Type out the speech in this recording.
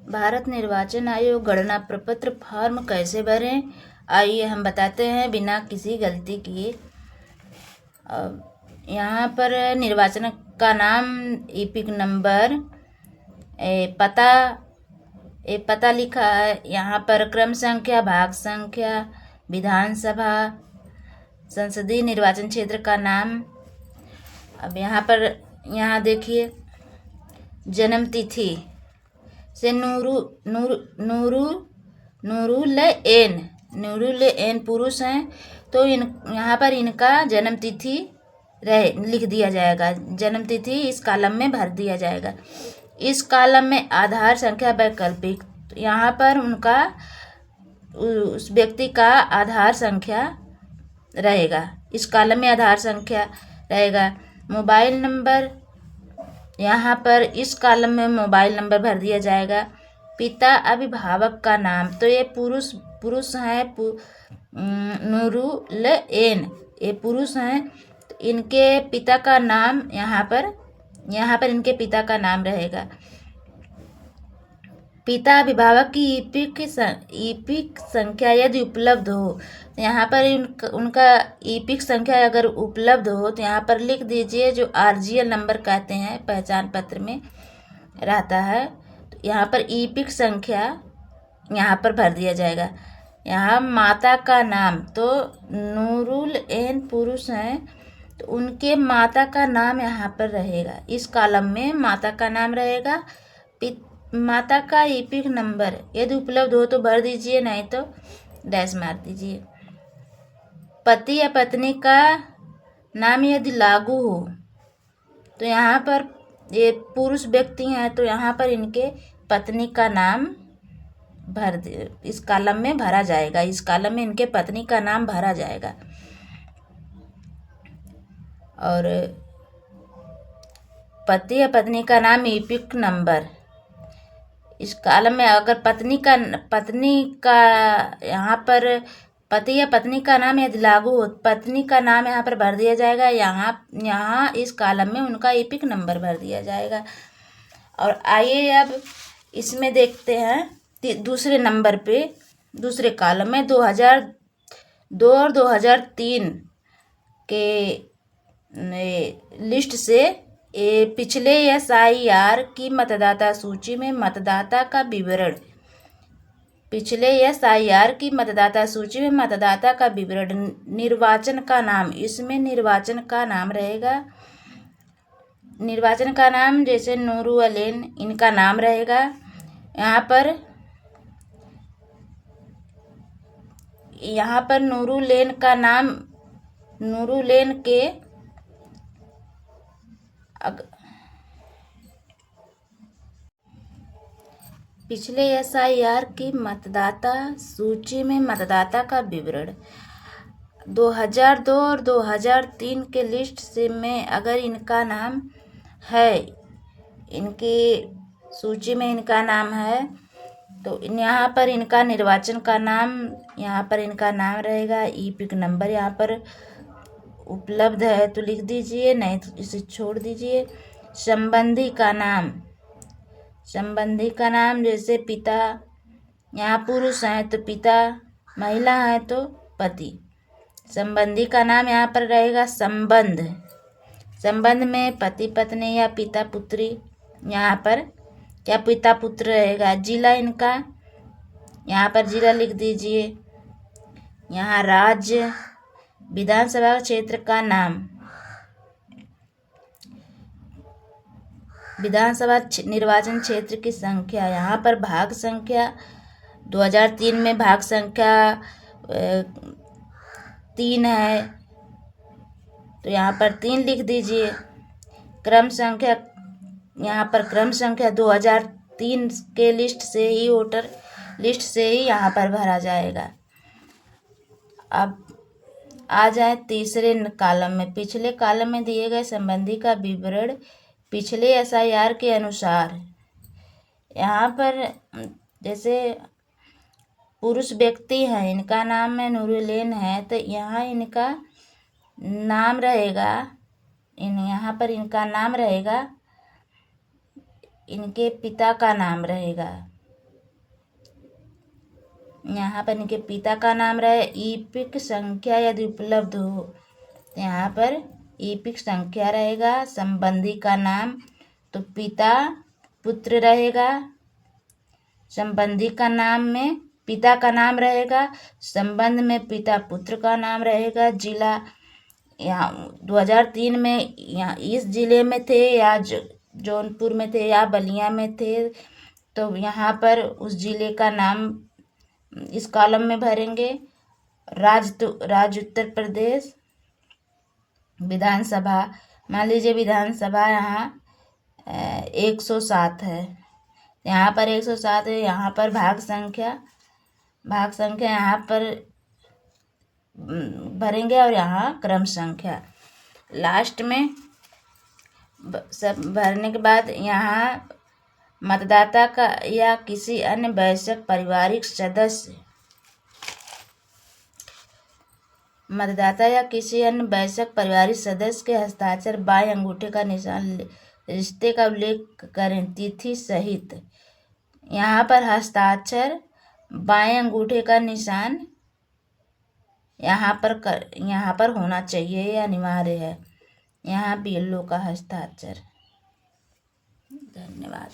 भारत निर्वाचन आयोग गणना प्रपत्र फॉर्म कैसे भरें, आइए हम बताते हैं बिना किसी गलती किए। यहाँ पर निर्वाचन का नाम, ईपिक नंबर, पता लिखा है। यहाँ पर क्रम संख्या, भाग संख्या, विधानसभा, संसदीय निर्वाचन क्षेत्र का नाम। अब यहाँ देखिए, जन्म तिथि से नूरुल एन पुरुष हैं तो यहाँ पर इनका जन्म तिथि लिख दिया जाएगा। जन्म तिथि इस कॉलम में भर दिया जाएगा। इस कॉलम में आधार संख्या वैकल्पिक, यहाँ पर उनका उस व्यक्ति का आधार संख्या रहेगा। इस कॉलम में आधार संख्या रहेगा। मोबाइल नंबर, यहाँ पर इस कॉलम में मोबाइल नंबर भर दिया जाएगा। पिता अभिभावक का नाम, तो ये पुरुष हैं, नूरुल एन, ये पुरुष हैं। तो इनके पिता का नाम यहाँ पर इनके पिता का नाम रहेगा। पिता अभिभावक की ईपिक संख्या यदि उपलब्ध हो, यहाँ पर उनका ईपिक संख्या अगर उपलब्ध हो तो यहाँ पर लिख दीजिए, जो आरजीएल नंबर कहते हैं, पहचान पत्र में रहता है। तो यहाँ पर ईपिक संख्या यहाँ पर भर दिया जाएगा। यहाँ माता का नाम, तो नूरुल एन पुरुष हैं तो उनके माता का नाम यहाँ पर रहेगा। इस कॉलम में माता का नाम रहेगा। माता का ईपिक नंबर यदि उपलब्ध हो तो भर दीजिए, नहीं तो डैश मार दीजिए। पति या पत्नी का नाम यदि लागू हो, तो यहाँ पर ये पुरुष व्यक्ति हैं तो यहाँ पर इनके पत्नी का नाम इस कॉलम में भरा जाएगा। इस कॉलम में इनके पत्नी का नाम भरा जाएगा। और पति या पत्नी का नाम, ईपिक नंबर, इस कॉलम में अगर पत्नी का यहाँ पर पति या पत्नी का नाम यदि लागू हो, पत्नी का नाम यहाँ पर भर दिया जाएगा। यहाँ इस कॉलम में उनका ईपिक नंबर भर दिया जाएगा। और आइए अब इसमें देखते हैं दूसरे नंबर पे, दूसरे कॉलम में 2002 और 2003 के लिस्ट से पिछले एसआईआर की मतदाता सूची में मतदाता का विवरण, पिछले एसआईआर की मतदाता सूची में मतदाता का विवरण, निर्वाचन का नाम, इसमें निर्वाचन का नाम रहेगा। निर्वाचन का नाम जैसे नूरुल एन, इनका नाम रहेगा। यहाँ पर नूरुल एन का नाम, नूरुल एन के पिछले एसआईआर की मतदाता सूची में मतदाता का विवरण 2002 और 2003 के लिस्ट से में अगर इनका नाम है, इनकी सूची में इनका नाम है, तो यहाँ पर इनका निर्वाचन का नाम, यहाँ पर इनका नाम रहेगा। ईपिक नंबर यहाँ पर उपलब्ध है तो लिख दीजिए, नहीं तो इसे छोड़ दीजिए। संबंधी का नाम, संबंधी का नाम जैसे पिता, यहाँ पुरुष हैं तो पिता, महिला है तो पति। संबंधी का नाम यहाँ पर रहेगा संबंध। संबंध में पति पत्नी या पिता पुत्री, यहाँ पर क्या पिता पुत्र रहेगा। जिला इनका, यहाँ पर जिला लिख दीजिए। यहाँ राज्य, विधानसभा क्षेत्र का नाम, विधानसभा निर्वाचन क्षेत्र की संख्या, यहाँ पर भाग संख्या 2003 में भाग संख्या 3 है तो यहाँ पर 3 लिख दीजिए। क्रम संख्या, यहाँ पर क्रम संख्या 2003 के लिस्ट से ही, वोटर लिस्ट से ही यहाँ पर भरा जाएगा। अब आ जाए तीसरे कॉलम में। पिछले कॉलम में दिए गए संबंधी का विवरण पिछले एसआईआर के अनुसार, यहाँ पर जैसे पुरुष व्यक्ति हैं, इनका नाम है नूरुल एन है, तो यहाँ इनका नाम रहेगा, यहाँ पर इनका नाम रहेगा, इनके पिता का नाम रहेगा। यहाँ पर इनके पिता का नाम रहे, ईपिक संख्या यदि उपलब्ध हो तो यहाँ पर ईपिक संख्या रहेगा। संबंधी का नाम तो पिता पुत्र रहेगा। संबंधी का नाम में पिता का नाम रहेगा, संबंध में पिता पुत्र का नाम रहेगा। जिला यहाँ 2003 में यहाँ इस जिले में थे या जौनपुर में थे या बलिया में थे, तो यहाँ पर उस जिले का नाम इस कॉलम में भरेंगे। राज्य उत्तर प्रदेश। विधानसभा, मान लीजिए विधानसभा यहाँ 107 है, यहाँ पर 107 है। यहाँ पर भाग संख्या यहाँ पर भरेंगे और यहाँ क्रम संख्या लास्ट में सब भरने के बाद यहाँ मतदाता का या किसी अन्य वयस्क पारिवारिक सदस्य के हस्ताक्षर बाएं अंगूठे का निशान रिश्ते का उल्लेख करें तिथि सहित। यहाँ पर हस्ताक्षर बाएं अंगूठे का निशान यहाँ पर होना चाहिए, यह अनिवार्य है। यहाँ BLO का हस्ताक्षर। धन्यवाद।